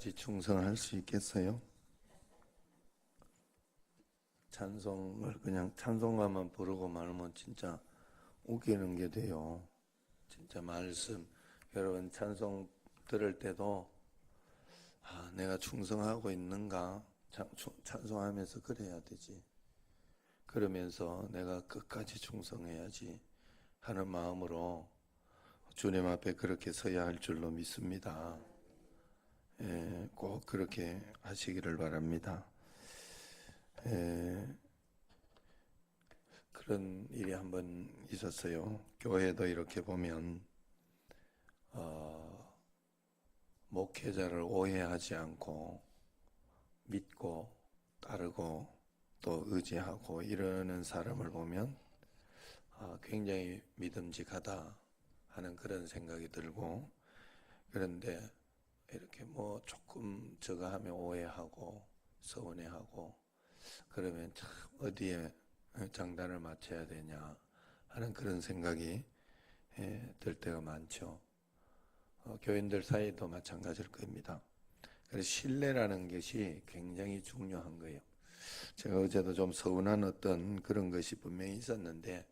끝까지 충성할 수 있겠어요? 찬송을 그냥 찬송가만 부르고 말면 진짜 웃기는 게 돼요. 진짜 말씀, 여러분 찬송 들을 때도 내가 충성하고 있는가? 찬송하면서 그래야 되지. 그러면서 내가 끝까지 충성해야지 하는 마음으로 주님 앞에 그렇게 서야 할 줄로 믿습니다. 꼭 그렇게 하시기를 바랍니다. 그런 일이 한번 있었어요. 교회도 이렇게 보면 목회자를 오해하지 않고 믿고 따르고 또 의지하고 이러는 사람을 보면 굉장히 믿음직하다 하는 그런 생각이 들고, 그런데 이렇게 뭐 조금 저거 하면 오해하고 서운해하고 그러면 참 어디에 장단을 맞춰야 되냐 하는 그런 생각이 들 때가 많죠. 교인들 사이도 마찬가지일 겁니다. 그래서 신뢰라는 것이 굉장히 중요한 거예요. 제가 어제도 좀 서운한 어떤 그런 것이 분명히 있었는데,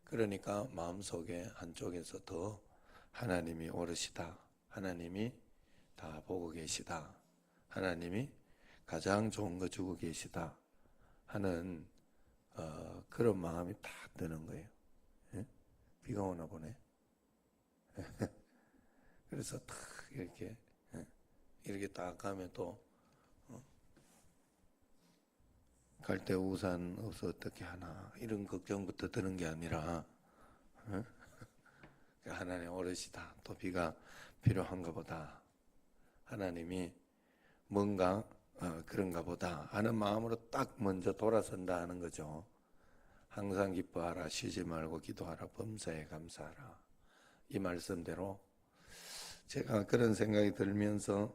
그러니까 마음속에 한쪽에서 더 하나님이 오르시다, 하나님이 다 보고 계시다, 하나님이 가장 좋은 거 주고 계시다 하는 그런 마음이 딱 드는 거예요. 비가 오나 보네. 그래서 딱 이렇게 딱 가면 또 갈 때 우산 없어 어떻게 하나 이런 걱정부터 드는 게 아니라 하나님 오르시다, 또 비가 필요한가 보다, 하나님이 뭔가 그런가 보다 하는 마음으로 딱 먼저 돌아선다 하는 거죠. 항상 기뻐하라, 쉬지 말고 기도하라, 범사에 감사하라. 이 말씀대로 제가 그런 생각이 들면서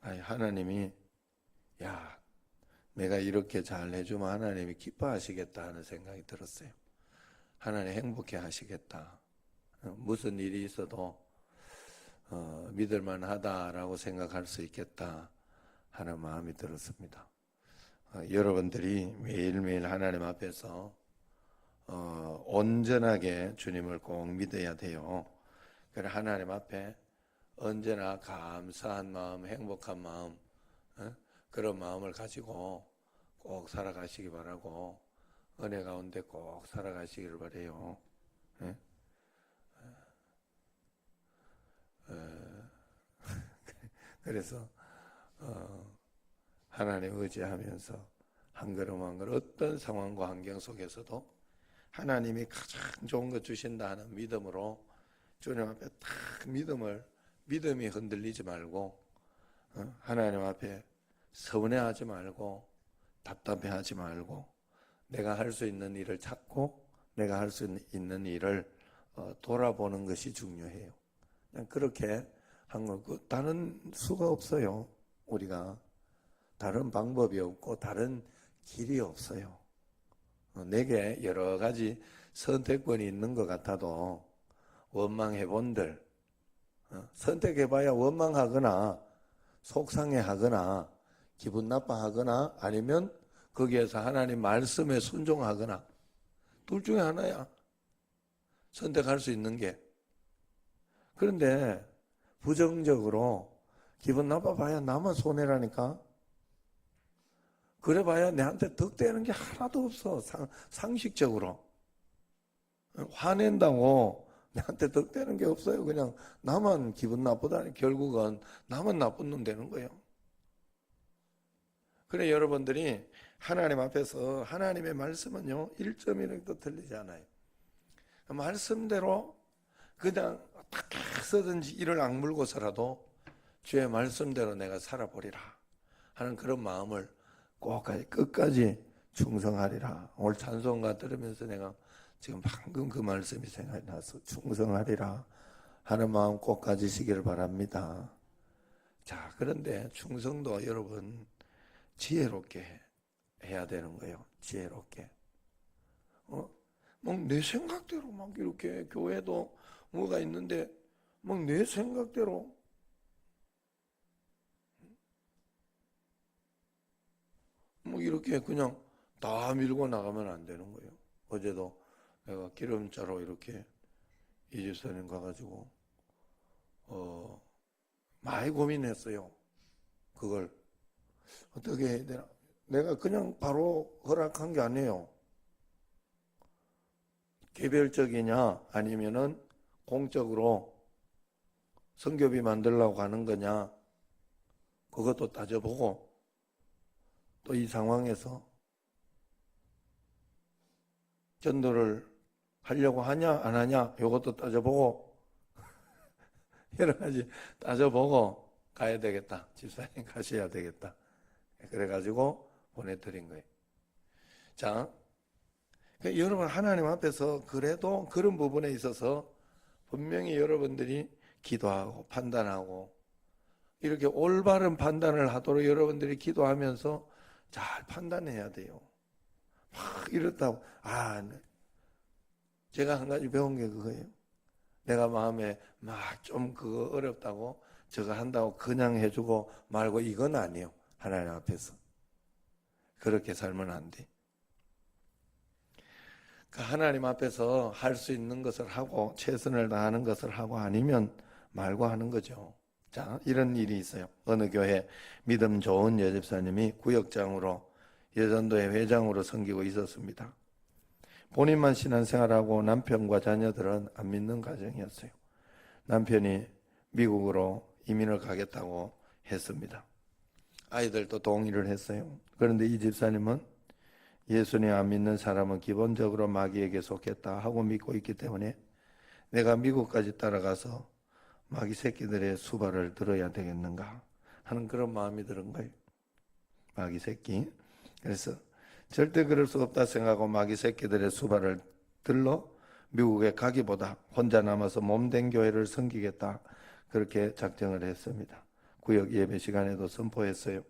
하나님이 내가 이렇게 잘 해주면 하나님이 기뻐하시겠다 하는 생각이 들었어요. 하나님 행복해 하시겠다. 무슨 일이 있어도 믿을만하다라고 생각할 수 있겠다 하는 마음이 들었습니다. 여러분들이 매일매일 하나님 앞에서 온전하게 주님을 꼭 믿어야 돼요. 그래 하나님 앞에 언제나 감사한 마음, 행복한 마음, 그런 마음을 가지고 꼭 살아가시기 바라고, 은혜 가운데 꼭 살아가시기를 바라요. 그래서 하나님 의지하면서 한 걸음 한 걸음 어떤 상황과 환경 속에서도 하나님이 가장 좋은 것 주신다 하는 믿음으로 주님 앞에 딱 믿음이 흔들리지 말고 하나님 앞에 서운해하지 말고 답답해하지 말고 내가 할 수 있는 일을 찾고 내가 할 수 있는 일을 돌아보는 것이 중요해요. 그냥 그렇게 한 거고 다른 수가 없어요. 우리가 다른 방법이 없고 다른 길이 없어요. 내게 여러 가지 선택권이 있는 것 같아도 원망해본들 선택해봐야 원망하거나 속상해하거나 기분 나빠하거나 아니면 거기에서 하나님 말씀에 순종하거나 둘 중에 하나야. 선택할 수 있는 게. 그런데 부정적으로 기분 나빠봐야 나만 손해라니까. 그래봐야 내한테 득되는 게 하나도 없어. 상식적으로 화낸다고 내한테 득되는 게 없어요. 그냥 나만 기분 나쁘다니 결국은 나만 나쁜 놈 되는 거예요. 그래 여러분들이 하나님 앞에서 하나님의 말씀은요 1.1도 틀리지 않아요. 말씀대로 그냥 어떻게 해서든지 이를 악물고서라도 주의 말씀대로 내가 살아보리라 하는 그런 마음을 꼭 끝까지 충성하리라. 오늘 찬송가 들으면서 내가 지금 방금 그 말씀이 생각이 나서 충성하리라 하는 마음 꼭 가지시기를 바랍니다. 자, 그런데 충성도 여러분 지혜롭게 해야 되는 거예요. 지혜롭게. 막 내 생각대로 막 이렇게 교회도 뭐가 있는데 막 내 생각대로 이렇게 그냥 다 밀고 나가면 안 되는 거예요. 어제도 내가 기름자로 이렇게 이 집사님 가가지고 많이 고민했어요. 그걸 어떻게 해야 되나. 내가 그냥 바로 허락한 게 아니에요. 개별적이냐 아니면은 공적으로 선교비 만들려고 하는 거냐, 그것도 따져보고, 또 이 상황에서 전도를 하려고 하냐 안 하냐 이것도 따져보고 여러 가지 따져보고 가야 되겠다. 집사님 가셔야 되겠다. 그래가지고 보내드린 거예요. 자, 여러분 하나님 앞에서 그래도 그런 부분에 있어서 분명히 여러분들이 기도하고 판단하고 이렇게 올바른 판단을 하도록 여러분들이 기도하면서 잘 판단해야 돼요. 막 이렇다고 제가 한 가지 배운 게 그거예요. 내가 마음에 막 좀 그거 어렵다고 저거 한다고 그냥 해주고 말고 이건 아니에요. 하나님 앞에서 그렇게 살면 안 돼. 하나님 앞에서 할 수 있는 것을 하고 최선을 다하는 것을 하고 아니면 말고 하는 거죠. 자, 이런 일이 있어요. 어느 교회 믿음 좋은 여집사님이 구역장으로 여전도의 회장으로 섬기고 있었습니다. 본인만 신앙생활하고 남편과 자녀들은 안 믿는 가정이었어요. 남편이 미국으로 이민을 가겠다고 했습니다. 아이들도 동의를 했어요. 그런데 이 집사님은 예수님 안 믿는 사람은 기본적으로 마귀에게 속했다 하고 믿고 있기 때문에 내가 미국까지 따라가서 마귀 새끼들의 수발을 들어야 되겠는가 하는 그런 마음이 드는 거예요. 마귀 새끼. 그래서 절대 그럴 수 없다 생각하고 마귀 새끼들의 수발을 들러 미국에 가기보다 혼자 남아서 몸된 교회를 섬기겠다, 그렇게 작정을 했습니다. 구역 예배 시간에도 선포했어요.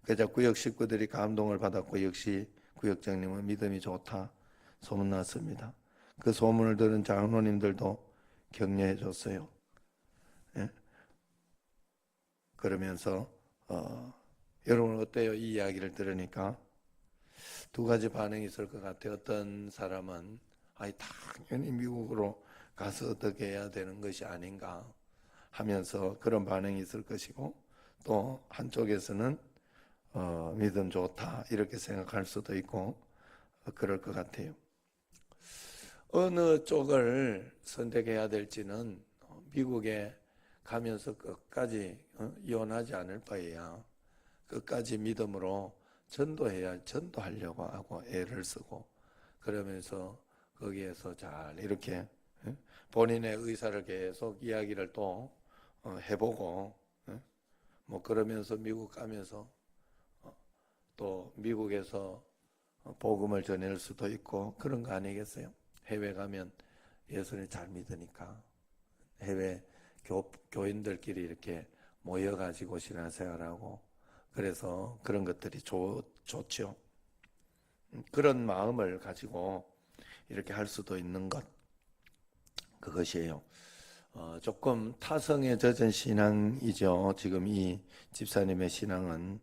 그래서 구역 식구들이 감동을 받았고 역시 구역장님은 믿음이 좋다 소문났습니다. 그 소문을 들은 장로님들도 격려해 줬어요. 예? 그러면서 여러분 어때요? 이 이야기를 들으니까 두 가지 반응이 있을 것 같아요. 어떤 사람은 당연히 미국으로 가서 어떻게 해야 되는 것이 아닌가 하면서 그런 반응이 있을 것이고, 또 한쪽에서는 믿음 좋다 이렇게 생각할 수도 있고 그럴 것 같아요. 어느 쪽을 선택해야 될지는 미국에 가면서 끝까지 이혼하지 않을 바에야 끝까지 믿음으로 전도하려고 하고 애를 쓰고, 그러면서 거기에서 잘 이렇게 본인의 의사를 계속 이야기를 또 해보고 뭐 그러면서 미국 가면서 또 미국에서 복음을 전할 수도 있고 그런 거 아니겠어요? 해외 가면 예수를 잘 믿으니까 해외 교인들끼리 이렇게 모여가지고 신앙생활하고, 그래서 그런 것들이 좋죠. 그런 마음을 가지고 이렇게 할 수도 있는 것, 그것이에요. 조금 타성에 젖은 신앙이죠. 지금 이 집사님의 신앙은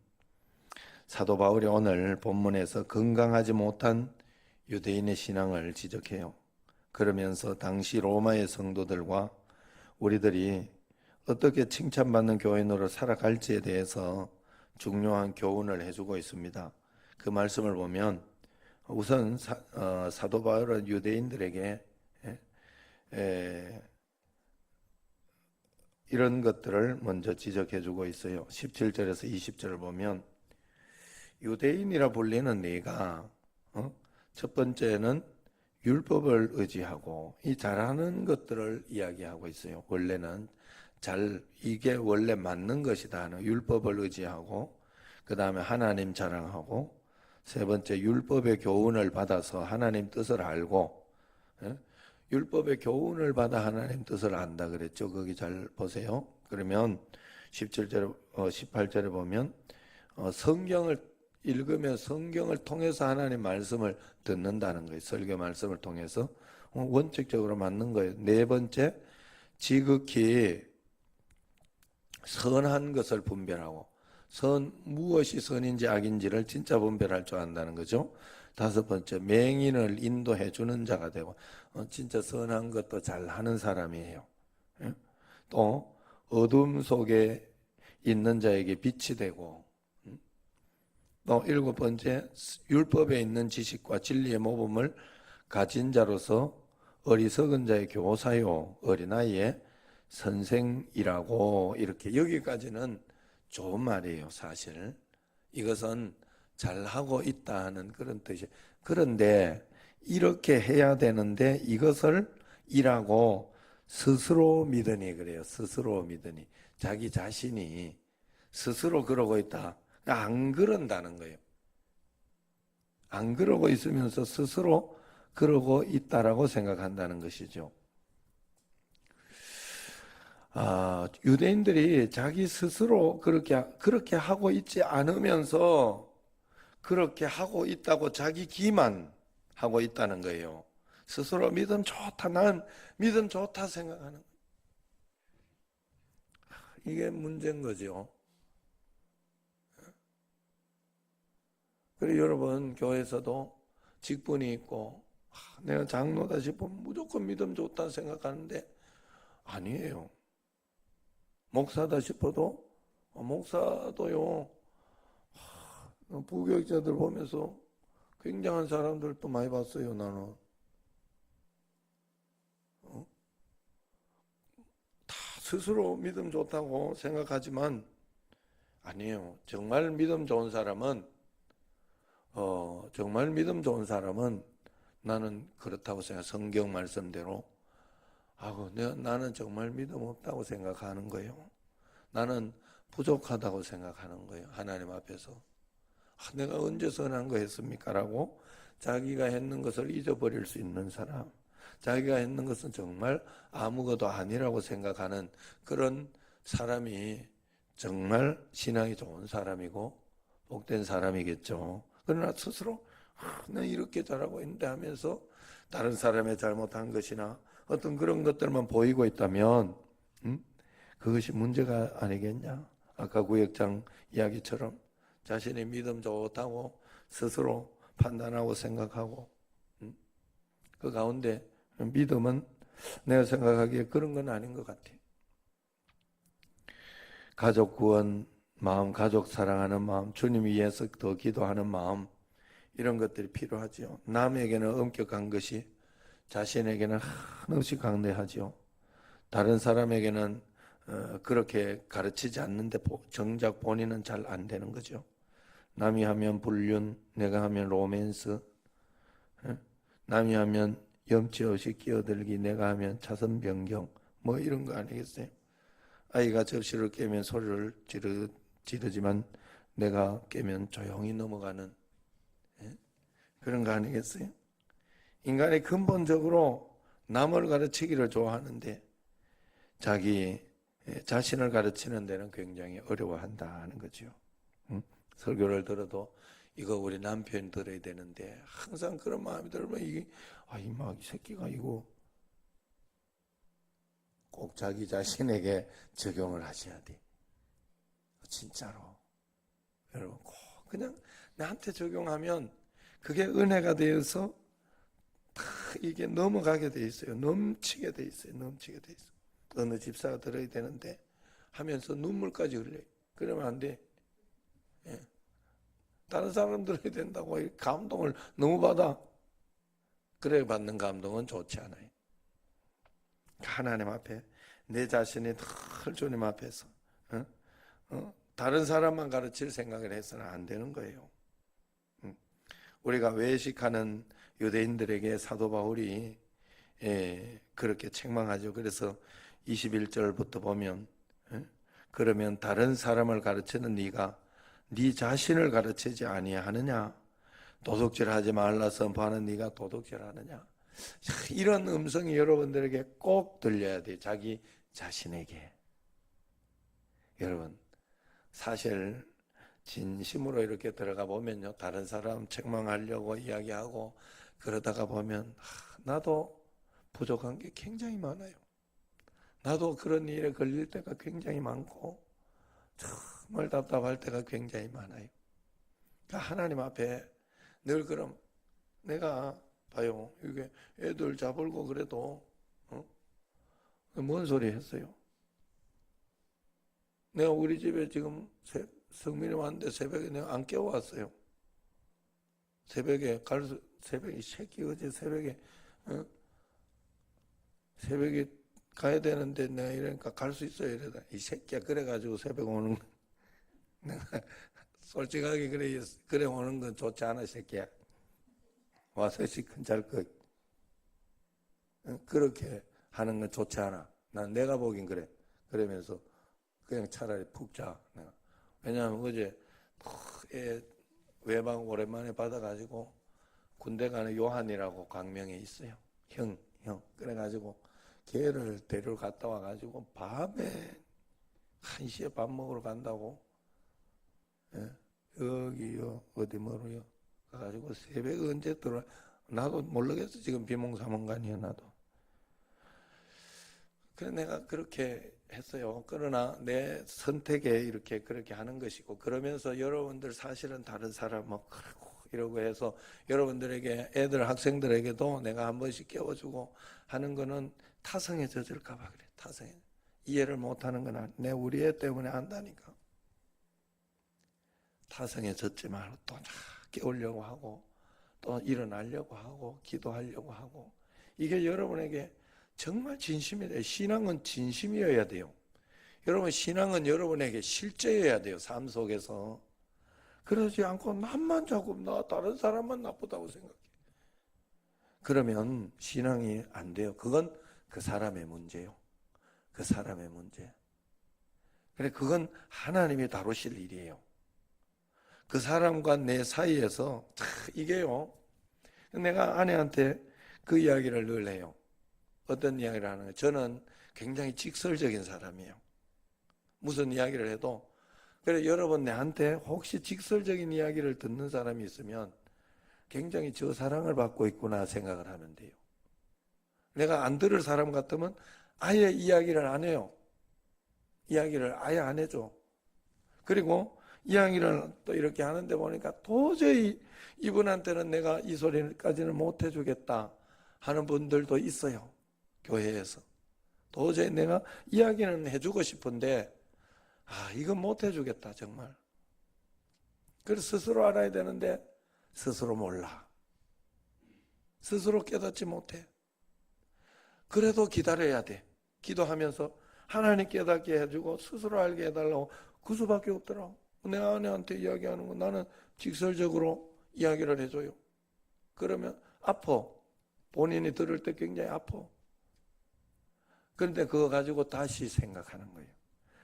사도 바울이 오늘 본문에서 건강하지 못한 유대인의 신앙을 지적해요. 그러면서 당시 로마의 성도들과 우리들이 어떻게 칭찬받는 교인으로 살아갈지에 대해서 중요한 교훈을 해주고 있습니다. 그 말씀을 보면 우선 사도 바울은 유대인들에게 이런 것들을 먼저 지적해주고 있어요. 17절에서 20절을 보면 유대인이라 불리는 네가 첫 번째는 율법을 의지하고 이 잘하는 것들을 이야기하고 있어요. 원래는 이게 원래 맞는 것이다 하는 율법을 의지하고, 그 다음에 하나님 자랑하고, 세 번째 율법의 교훈을 받아서 하나님 뜻을 알고, 율법의 교훈을 받아 하나님 뜻을 안다 그랬죠. 거기 잘 보세요. 그러면 18절에 보면 성경을 읽으면 성경을 통해서 하나님 말씀을 듣는다는 거예요. 설교 말씀을 통해서 원칙적으로 맞는 거예요. 네 번째, 지극히 선한 것을 분별하고, 무엇이 선인지 악인지를 진짜 분별할 줄 안다는 거죠. 다섯 번째, 맹인을 인도해 주는 자가 되고, 진짜 선한 것도 잘 하는 사람이에요. 예? 또 어둠 속에 있는 자에게 빛이 되고, 또 일곱 번째, 율법에 있는 지식과 진리의 모범을 가진 자로서 어리석은 자의 교사요, 어린아이의 선생이라고. 이렇게 여기까지는 좋은 말이에요. 사실 이것은 잘하고 있다 하는 그런 뜻이. 그런데 이렇게 해야 되는데 이것을 이라고 스스로 믿으니 그래요. 스스로 믿으니 자기 자신이 스스로 그러고 있다. 안 그런다는 거예요. 안 그러고 있으면서 스스로 그러고 있다라고 생각한다는 것이죠. 유대인들이 자기 스스로 그렇게 하고 있지 않으면서 그렇게 하고 있다고 자기 기만 하고 있다는 거예요. 스스로 믿음 좋다, 난 믿음 좋다 생각하는. 이게 문제인 거죠. 그리고 여러분, 교회에서도 직분이 있고, 내가 장로다 싶으면 무조건 믿음 좋다 생각하는데, 아니에요. 목사다 싶어도, 목사도요, 부교육자들 보면서 굉장한 사람들도 많이 봤어요, 나는. 다 스스로 믿음 좋다고 생각하지만, 아니에요. 정말 믿음 좋은 사람은, 정말 믿음 좋은 사람은 나는 그렇다고 생각, 성경 말씀대로. 나는 정말 믿음 없다고 생각하는 거예요. 나는 부족하다고 생각하는 거예요. 하나님 앞에서. 내가 언제 선한 거 했습니까? 라고 자기가 했는 것을 잊어버릴 수 있는 사람, 자기가 했는 것은 정말 아무것도 아니라고 생각하는 그런 사람이 정말 신앙이 좋은 사람이고 복된 사람이겠죠. 그러나 스스로 내가 이렇게 잘하고 있는데 하면서 다른 사람의 잘못한 것이나 어떤 그런 것들만 보이고 있다면 그것이 문제가 아니겠냐. 아까 구역장 이야기처럼 자신의 믿음 좋다고 스스로 판단하고 생각하고, 그 가운데 믿음은 내가 생각하기에 그런 건 아닌 것 같아. 가족 구원 마음, 가족 사랑하는 마음, 주님 위해서 더 기도하는 마음, 이런 것들이 필요하죠. 남에게는 엄격한 것이 자신에게는 한없이 강대하죠. 다른 사람에게는 그렇게 가르치지 않는데 정작 본인은 잘 안 되는 거죠. 남이 하면 불륜, 내가 하면 로맨스, 남이 하면 염치 없이 끼어들기, 내가 하면 차선 변경, 뭐 이런 거 아니겠어요? 아이가 접시를 깨면 소리를 지르지만 내가 깨면 조용히 넘어가는, 그런 거 아니겠어요? 인간이 근본적으로 남을 가르치기를 좋아하는데 자기 자신을 가르치는 데는 굉장히 어려워한다는 거죠. 설교를 들어도 이거 우리 남편이 들어야 되는데 항상 그런 마음이 들면 이 새끼가 이거 꼭 자기 자신에게 적용을 하셔야 돼. 진짜로. 여러분 꼭 그냥 나한테 적용하면 그게 은혜가 되어서 다 이게 넘어가게 돼 있어요. 넘치게 돼 있어요. 넘치게 돼 있어요. 어느 집사가 들어야 되는데 하면서 눈물까지 흘려요. 그러면 안 돼. 예. 다른 사람 들어야 된다고 감동을 너무 받아. 그래 받는 감동은 좋지 않아요. 하나님 앞에 내 자신이 늘 주님 앞에서 다른 사람만 가르칠 생각을 해서는 안 되는 거예요. 우리가 외식하는 유대인들에게 사도 바울이 그렇게 책망하죠. 그래서 21절부터 보면 그러면 다른 사람을 가르치는 네가 네 자신을 가르치지 아니하느냐? 도둑질하지 말라 선포하는 네가 도둑질하느냐? 이런 음성이 여러분들에게 꼭 들려야 돼요. 자기 자신에게. 여러분 사실 진심으로 이렇게 들어가 보면요, 다른 사람 책망하려고 이야기하고 그러다가 보면 나도 부족한 게 굉장히 많아요. 나도 그런 일에 걸릴 때가 굉장히 많고 정말 답답할 때가 굉장히 많아요. 그러니까 하나님 앞에 늘 그럼 내가 봐요. 이게 애들 잡을고 그래도 뭔 소리 했어요? 내가 우리 집에 지금 성민이 왔는데 새벽에 내가 안 깨워왔어요. 새벽에 새벽에 새끼 어제 새벽에 새벽에 가야 되는데 내가 이러니까 갈 수 있어요. 이러다 이 새끼야 그래가지고 새벽 오는 거 내가 솔직하게 그래 오는 건 좋지 않아 새끼야. 와서 시큰 잘 거. 그렇게 하는 건 좋지 않아. 난 내가 보긴 그래. 그러면서 그냥 차라리 푹 자. 내가. 왜냐하면 어제 애 외박 오랜만에 받아가지고 군대 가는 요한이라고 광명에 있어요. 형. 그래가지고 걔를 데리러 갔다 와가지고 밤에 1시에 밥 먹으러 간다고. 예? 여기요 어디 뭐로요 가가지고 새벽에 언제 들어 나도 모르겠어. 지금 비몽사몽간이야 나도. 그래 내가 그렇게 했어요. 그러나 내 선택에 이렇게 그렇게 하는 것이고, 그러면서 여러분들 사실은 다른 사람 뭐 그러고 이러고 해서 여러분들에게 애들 학생들에게도 내가 한 번씩 깨워주고 하는 거는 타성에 젖을까 봐 그래. 타성에 이해를 못하는 건 내 우리 애 때문에 한다니까. 타성에 젖지 말고 또 깨우려고 하고 또 일어나려고 하고 기도하려고 하고, 이게 여러분에게 정말 진심이래요. 신앙은 진심이어야 돼요. 여러분 신앙은 여러분에게 실제여야 돼요. 삶 속에서. 그러지 않고 남만 자꾸 나 다른 사람만 나쁘다고 생각해. 그러면 신앙이 안 돼요. 그건 그 사람의 문제요. 그 사람의 문제. 그래 그건 하나님이 다루실 일이에요. 그 사람과 내 사이에서 이게요. 내가 아내한테 그 이야기를 늘 해요. 어떤 이야기를 하는 거예요. 저는 굉장히 직설적인 사람이에요. 무슨 이야기를 해도 그래 여러분 내한테 혹시 직설적인 이야기를 듣는 사람이 있으면 굉장히 저 사랑을 받고 있구나 생각을 하면 돼요. 내가 안 들을 사람 같으면 아예 이야기를 안 해요. 이야기를 아예 안 해줘. 그리고 이야기를 또 이렇게 하는데 보니까 도저히 이분한테는 내가 이 소리까지는 못 해주겠다 하는 분들도 있어요. 교회에서. 도저히 내가 이야기는 해주고 싶은데 이건 못 해주겠다 정말. 그래서 스스로 알아야 되는데 스스로 몰라. 스스로 깨닫지 못해. 그래도 기다려야 돼. 기도하면서 하나님 깨닫게 해주고 스스로 알게 해달라고. 그 수밖에 없더라. 내가 아내한테 이야기하는 거 나는 직설적으로 이야기를 해줘요. 그러면 아파. 본인이 들을 때 굉장히 아파. 그런데 그거 가지고 다시 생각하는 거예요.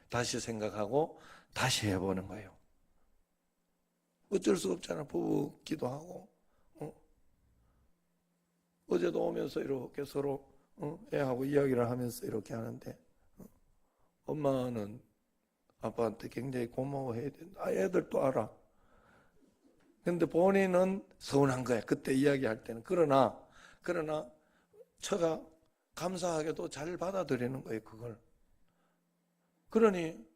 다시 생각하고 다시 해보는 거예요. 어쩔 수 없잖아. 부부 기도하고 어제도 오면서 이렇게 서로 애하고 이야기를 하면서 이렇게 하는데 엄마는 아빠한테 굉장히 고마워해야 된다. 애들도 알아. 근데 본인은 서운한 거야. 그때 이야기할 때는. 그러나 처가 감사하게도 잘 받아들이는 거예요. 그걸. 그러니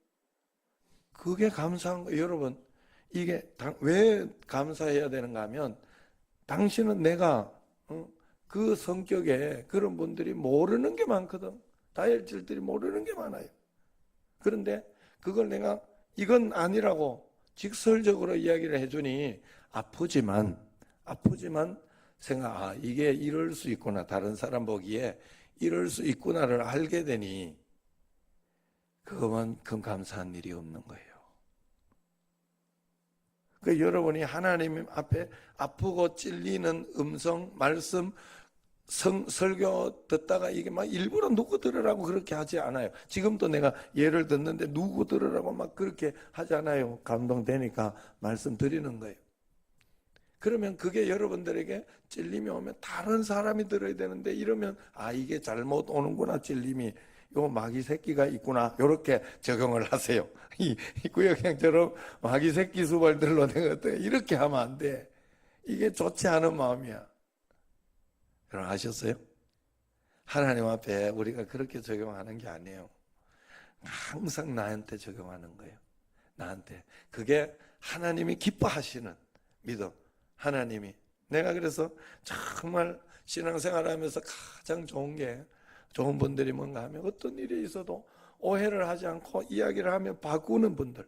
그게 감사한 거예요. 여러분 이게 왜 감사해야 되는가 하면 당신은 내가 그 성격에 그런 분들이 모르는 게 많거든. 다혈질들이 모르는 게 많아요. 그런데 그걸 내가 이건 아니라고 직설적으로 이야기를 해주니 아프지만 이게 이럴 수 있구나. 다른 사람 보기에 이럴 수 있구나를 알게 되니 그것만큼 감사한 일이 없는 거예요. 그 여러분이 하나님 앞에 아프고 찔리는 음성, 말씀, 설교 듣다가 이게 막 일부러 누구 들으라고 그렇게 하지 않아요. 지금도 내가 예를 듣는데 누구 들으라고 막 그렇게 하지 않아요. 감동되니까 말씀 드리는 거예요. 그러면 그게 여러분들에게 찔림이 오면 다른 사람이 들어야 되는데 이러면 이게 잘못 오는구나 찔림이. 요 마귀 새끼가 있구나. 요렇게 적용을 하세요. 이 구역형처럼 마귀 새끼 수발들로 내가 이렇게 하면 안 돼. 이게 좋지 않은 마음이야. 여러분 아셨어요? 하나님 앞에 우리가 그렇게 적용하는 게 아니에요. 항상 나한테 적용하는 거예요. 나한테. 그게 하나님이 기뻐하시는 믿음. 하나님이. 내가 그래서 정말 신앙생활하면서 가장 좋은 분들이 뭔가 하면 어떤 일이 있어도 오해를 하지 않고 이야기를 하면 바꾸는 분들.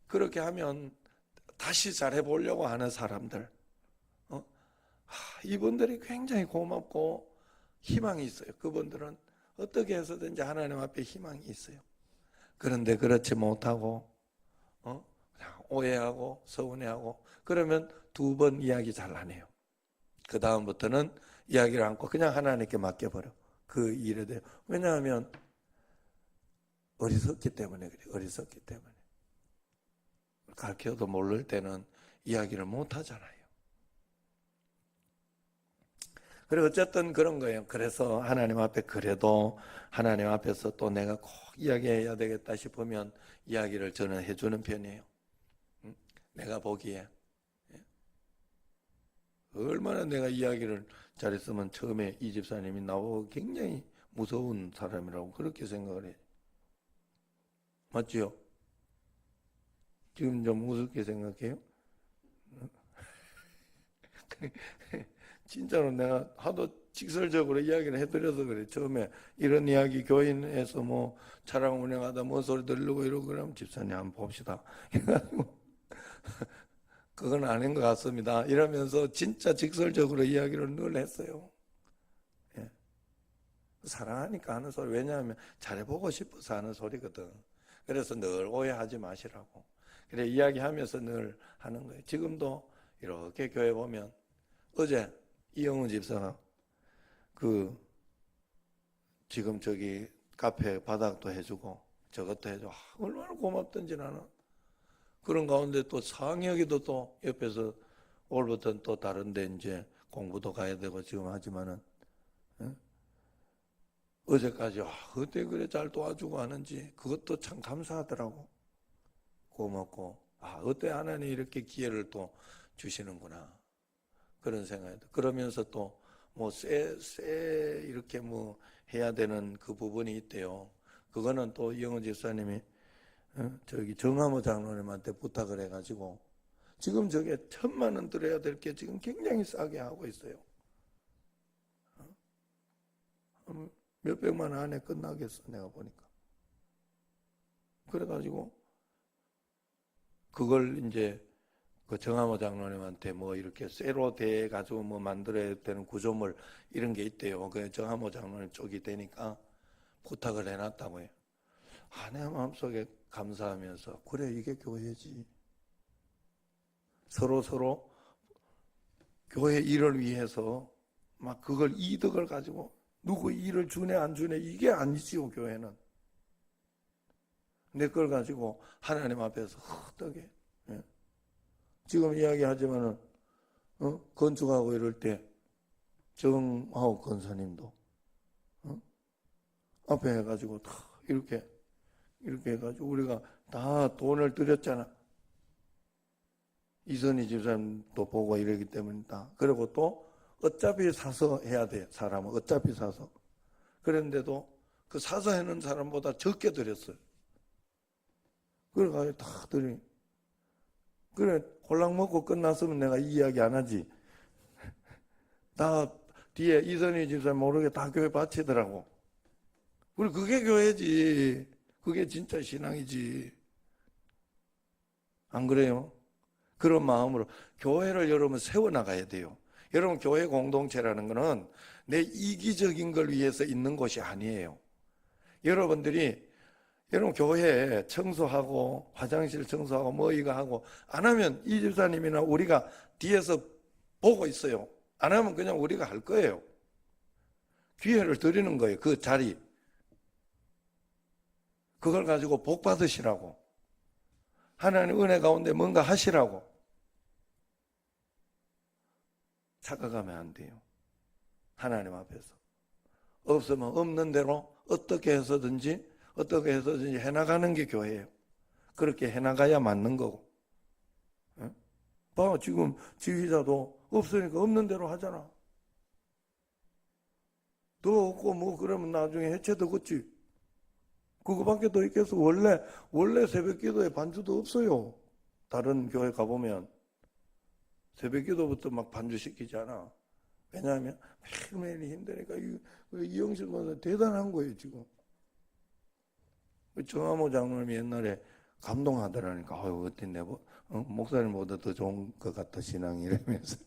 그렇게 하면 다시 잘해보려고 하는 사람들. 이분들이 굉장히 고맙고 희망이 있어요. 그분들은 어떻게 해서든지 하나님 앞에 희망이 있어요. 그런데 그렇지 못하고 그냥 오해하고 서운해하고 그러면 2번 이야기 잘 안 해요. 그 다음부터는 이야기를 않고 그냥 하나님께 맡겨버려. 그 일에 대해. 왜냐하면 어리석기 때문에 그래. 어리석기 때문에. 가르쳐도 모를 때는 이야기를 못 하잖아요. 그리고 어쨌든 그런 거예요. 그래서 하나님 앞에 그래도 하나님 앞에서 또 내가 꼭 이야기해야 되겠다 싶으면 이야기를 저는 해주는 편이에요. 내가 보기에. 얼마나 내가 이야기를 잘했으면 처음에 이 집사님이 나보고 굉장히 무서운 사람이라고 그렇게 생각을 해요. 맞지요? 지금 좀 우습게 생각해요? 진짜로 내가 하도 직설적으로 이야기를 해드려서 그래. 처음에 이런 이야기 교인에서 뭐 차량 운행하다 뭔 소리 들리고 이러고 그러면 집사님 한번 봅시다. 해가지고 그건 아닌 것 같습니다. 이러면서 진짜 직설적으로 이야기를 늘 했어요. 예. 사랑하니까 하는 소리. 왜냐하면 잘해보고 싶어서 하는 소리거든. 그래서 늘 오해하지 마시라고. 그래 이야기하면서 늘 하는 거예요. 지금도 이렇게 교회 보면 어제 이영훈 집사가 지금 저기 카페 바닥도 해주고 저것도 해주고 얼마나 고맙던지 나는. 그런 가운데 또 상혁이도 또 옆에서 올부터는 또 다른데 이제 공부도 가야 되고 지금 하지만은 어제까지 어떻게 그래 잘 도와주고 하는지 그것도 참 감사하더라고. 고맙고 어때 하나님 이렇게 기회를 또 주시는구나 그런 생각이 들어요. 그러면서 또 뭐 이렇게 뭐 해야 되는 그 부분이 있대요. 그거는 또 이영호 집사님이 저기 정화모 장로님한테 부탁을 해가지고 지금 저게 1,000만 원 들어야 될 게 지금 굉장히 싸게 하고 있어요. 몇백만 원 안에 끝나겠어 내가 보니까. 그래가지고 그걸 이제 그 정화모 장로님한테 뭐 이렇게 쇠로 대 가지고 뭐 만들어야 되는 구조물 이런 게 있대요. 그 정화모 장로님 쪽이 되니까 부탁을 해놨다고 해요. 내 마음속에 감사하면서 그래 이게 교회지. 서로 교회 일을 위해서 막 그걸 이득을 가지고 누구 일을 주네 안 주네 이게 아니지요. 교회는 내 걸 가지고 하나님 앞에서 헛되게 지금 이야기하지만은 건축하고 이럴 때 정하옥 권사님도 앞에 해가지고 다 이렇게 해가지고 우리가 다 돈을 들였잖아. 이선희 집사님도 보고 이러기 때문에 다. 그리고 또 어차피 사서 해야 돼. 사람은 어차피 사서. 그런데도 그 사서 해는 사람보다 적게 들였어요. 그래가지고 다 들이. 그래 홀랑 먹고 끝났으면 내가 이 이야기 안 하지. 다 뒤에 이선희 집사님 모르게 다 교회 바치더라고. 우리 그게 교회지. 그게 진짜 신앙이지. 안 그래요? 그런 마음으로 교회를 여러분 세워나가야 돼요. 여러분 교회 공동체라는 것은 내 이기적인 걸 위해서 있는 곳이 아니에요. 여러분 교회에 청소하고 화장실 청소하고 뭐 이거 하고 안 하면 이 집사님이나 우리가 뒤에서 보고 있어요. 안 하면 그냥 우리가 할 거예요. 기회를 드리는 거예요. 그 자리. 그걸 가지고 복 받으시라고. 하나님 은혜 가운데 뭔가 하시라고. 착각하면 안 돼요. 하나님 앞에서. 없으면 없는 대로 어떻게 해서든지 해나가는 게 교회예요. 그렇게 해나가야 맞는 거고. 봐, 지금 지휘자도 없으니까 없는 대로 하잖아. 더 없고 뭐 그러면 나중에 해체되겠지. 그거밖에 더 있겠어. 원래 새벽 기도에 반주도 없어요. 다른 교회 가보면 새벽 기도부터 막 반주 시키잖아. 왜냐하면 매일매일 힘드니까. 이영실 권사 대단한 거예요 지금. 정화모 장로님이 옛날에 감동하더라니까. 아유, 어때 목사님보다 더 좋은 것 같다 신앙이, 이러면서.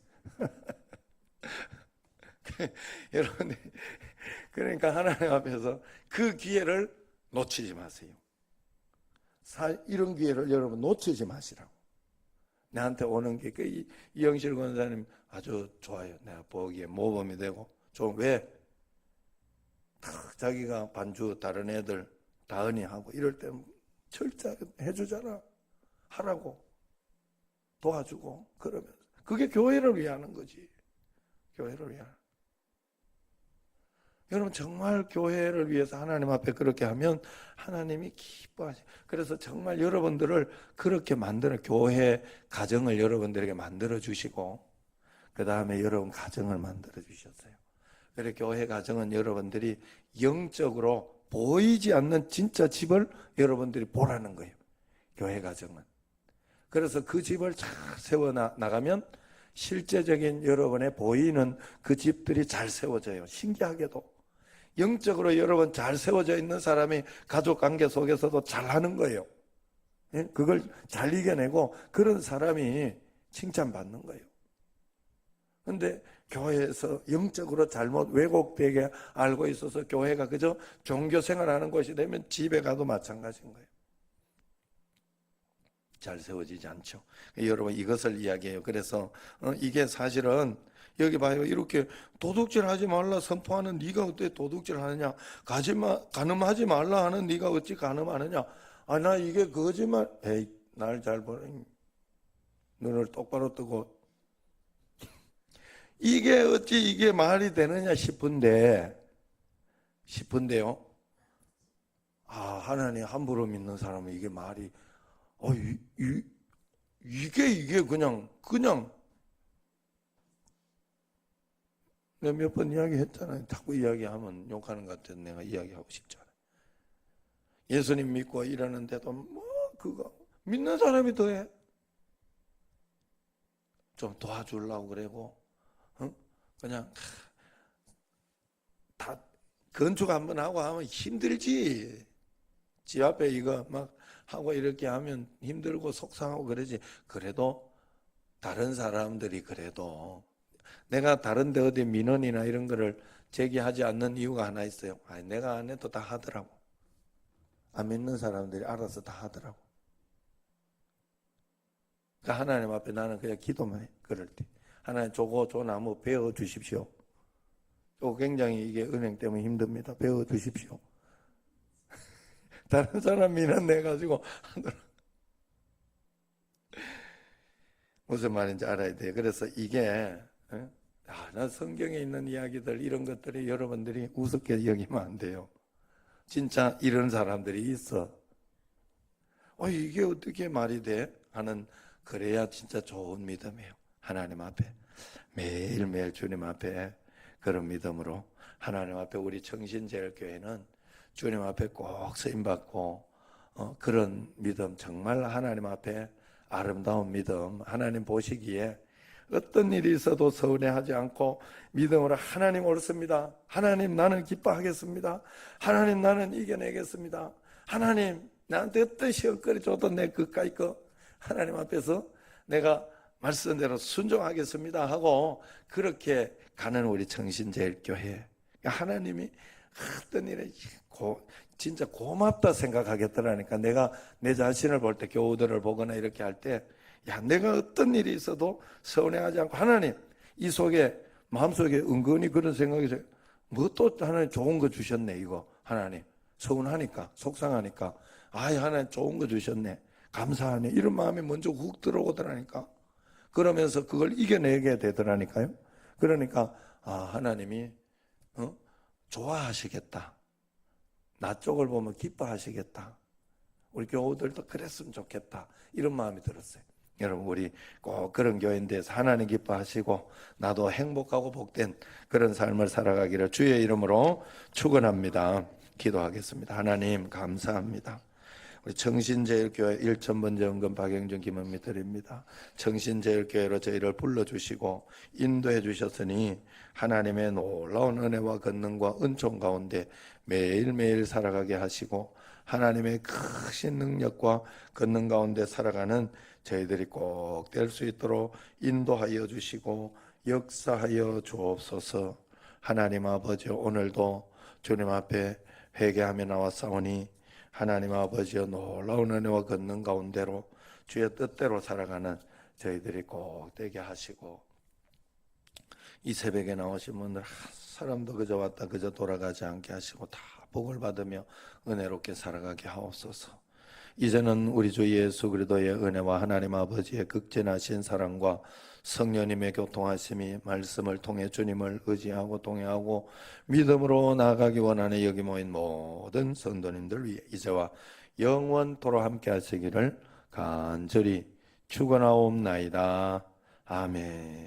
여러분, 그러니까 하나님 앞에서 그 기회를 놓치지 마세요. 이런 기회를 여러분 놓치지 마시라고. 나한테 오는 게 이영실 권사님 아주 좋아요. 내가 보기에 모범이 되고 좀 왜? 딱 자기가 반주 다른 애들 다은이 하고 이럴 때 철저하게 해주잖아. 하라고 도와주고 그러면서 그게 교회를 위하는 거지. 교회를 위하는. 여러분 정말 교회를 위해서 하나님 앞에 그렇게 하면 하나님이 기뻐하시. 그래서 정말 여러분들을 그렇게 만들어 교회 가정을 여러분들에게 만들어 주시고 그 다음에 여러분 가정을 만들어 주셨어요. 그래서 교회 가정은 여러분들이 영적으로 보이지 않는 진짜 집을 여러분들이 보라는 거예요. 교회 가정은. 그래서 그 집을 잘 세워 나가면 실제적인 여러분의 보이는 그 집들이 잘 세워져요. 신기하게도. 영적으로 여러분 잘 세워져 있는 사람이 가족관계 속에서도 잘하는 거예요. 그걸 잘 이겨내고 그런 사람이 칭찬받는 거예요. 그런데 교회에서 영적으로 잘못 왜곡되게 알고 있어서 교회가 그저 종교생활하는 곳이 되면 집에 가도 마찬가지인 거예요. 잘 세워지지 않죠. 여러분 이것을 이야기해요. 그래서 이게 사실은 여기 봐요. 이렇게 도둑질 하지 말라 선포하는 네가 어떻게 도둑질 하느냐, 간음하지 말라 하는 네가 어찌 간음하느냐. 나 이게 거짓말. 에이, 날 잘 보라. 눈을 똑바로 뜨고 이게 어찌 이게 말이 되느냐 싶은데요. 하나님 함부로 믿는 사람은 이게 말이 이게 그냥 내가 몇 번 이야기했잖아요. 자꾸 이야기하면 욕하는 것 같아서 내가 이야기하고 싶잖아요. 예수님 믿고 이러는데도 그거 믿는 사람이 더해. 좀 도와주려고 그러고 그냥 다 건축 한번 하고 하면 힘들지. 집 앞에 이거 막 하고 이렇게 하면 힘들고 속상하고 그러지. 그래도 다른 사람들이 그래도 내가 다른 데 어디 민원이나 이런 거를 제기하지 않는 이유가 하나 있어요. 내가 안 해도 다 하더라고. 안 믿는 사람들이 알아서 다 하더라고. 그러니까 하나님 앞에 나는 그냥 기도만 해. 그럴 때. 하나님 저 나무 베어 주십시오. 굉장히 이게 은행 때문에 힘듭니다. 베어 주십시오. 다른 사람 민원 내가지고 하더라고. 무슨 말인지 알아야 돼요. 그래서 이게 나 성경에 있는 이야기들 이런 것들이 여러분들이 우습게 여기면 안 돼요. 진짜 이런 사람들이 있어. 이게 어떻게 말이 돼? 하는 그래야 진짜 좋은 믿음이에요. 하나님 앞에 매일매일 주님 앞에 그런 믿음으로 하나님 앞에 우리 청신제일교회는 주님 앞에 꼭 쓰임받고 그런 믿음 정말 하나님 앞에 아름다운 믿음 하나님 보시기에 어떤 일이 있어도 서운해하지 않고 믿음으로 하나님 옳습니다. 하나님 나는 기뻐하겠습니다. 하나님 나는 이겨내겠습니다. 하나님 나한테 어떤 시험거리 줘도 내 그까이 거 하나님 앞에서 내가 말씀대로 순종하겠습니다 하고 그렇게 가는 우리 청신제일교회 하나님이 어떤 일에 진짜 고맙다 생각하겠더라니까. 내가 내 자신을 볼 때 교우들을 보거나 이렇게 할 때 내가 어떤 일이 있어도 서운해하지 않고 하나님 이 속에 마음속에 은근히 그런 생각이 들어요. 뭐 또 하나님 좋은 거 주셨네. 이거 하나님 서운하니까 속상하니까 하나님 좋은 거 주셨네. 감사하네. 이런 마음이 먼저 훅 들어오더라니까. 그러면서 그걸 이겨내게 되더라니까요. 그러니까 하나님이 좋아하시겠다. 나 쪽을 보면 기뻐하시겠다. 우리 교우들도 그랬으면 좋겠다. 이런 마음이 들었어요. 여러분 우리 꼭 그런 교회인데서 하나님 기뻐하시고 나도 행복하고 복된 그런 삶을 살아가기를 주의 이름으로 축원합니다. 기도하겠습니다. 하나님 감사합니다. 우리 청신제일교회 1,000번째 은금 박영준 김은미 드립니다. 청신제일교회로 저희를 불러주시고 인도해 주셨으니 하나님의 놀라운 은혜와 권능과 은총 가운데 매일매일 살아가게 하시고 하나님의 크신 능력과 권능 가운데 살아가는 저희들이 꼭 될 수 있도록 인도하여 주시고 역사하여 주옵소서. 하나님 아버지, 오늘도 주님 앞에 회개하며 나왔사오니 하나님 아버지여 놀라운 은혜와 권능 가운데로 주의 뜻대로 살아가는 저희들이 꼭 되게 하시고, 이 새벽에 나오신 분들 한 사람도 그저 왔다 그저 돌아가지 않게 하시고 다 복을 받으며 은혜롭게 살아가게 하옵소서. 이제는 우리 주 예수 그리스도의 은혜와 하나님 아버지의 극진하신 사랑과 성령님의 교통하심이 말씀을 통해 주님을 의지하고 동행하고 믿음으로 나아가기 원하는 여기 모인 모든 성도님들 위해 이제와 영원토록 함께 하시기를 간절히 축원하옵나이다. 아멘.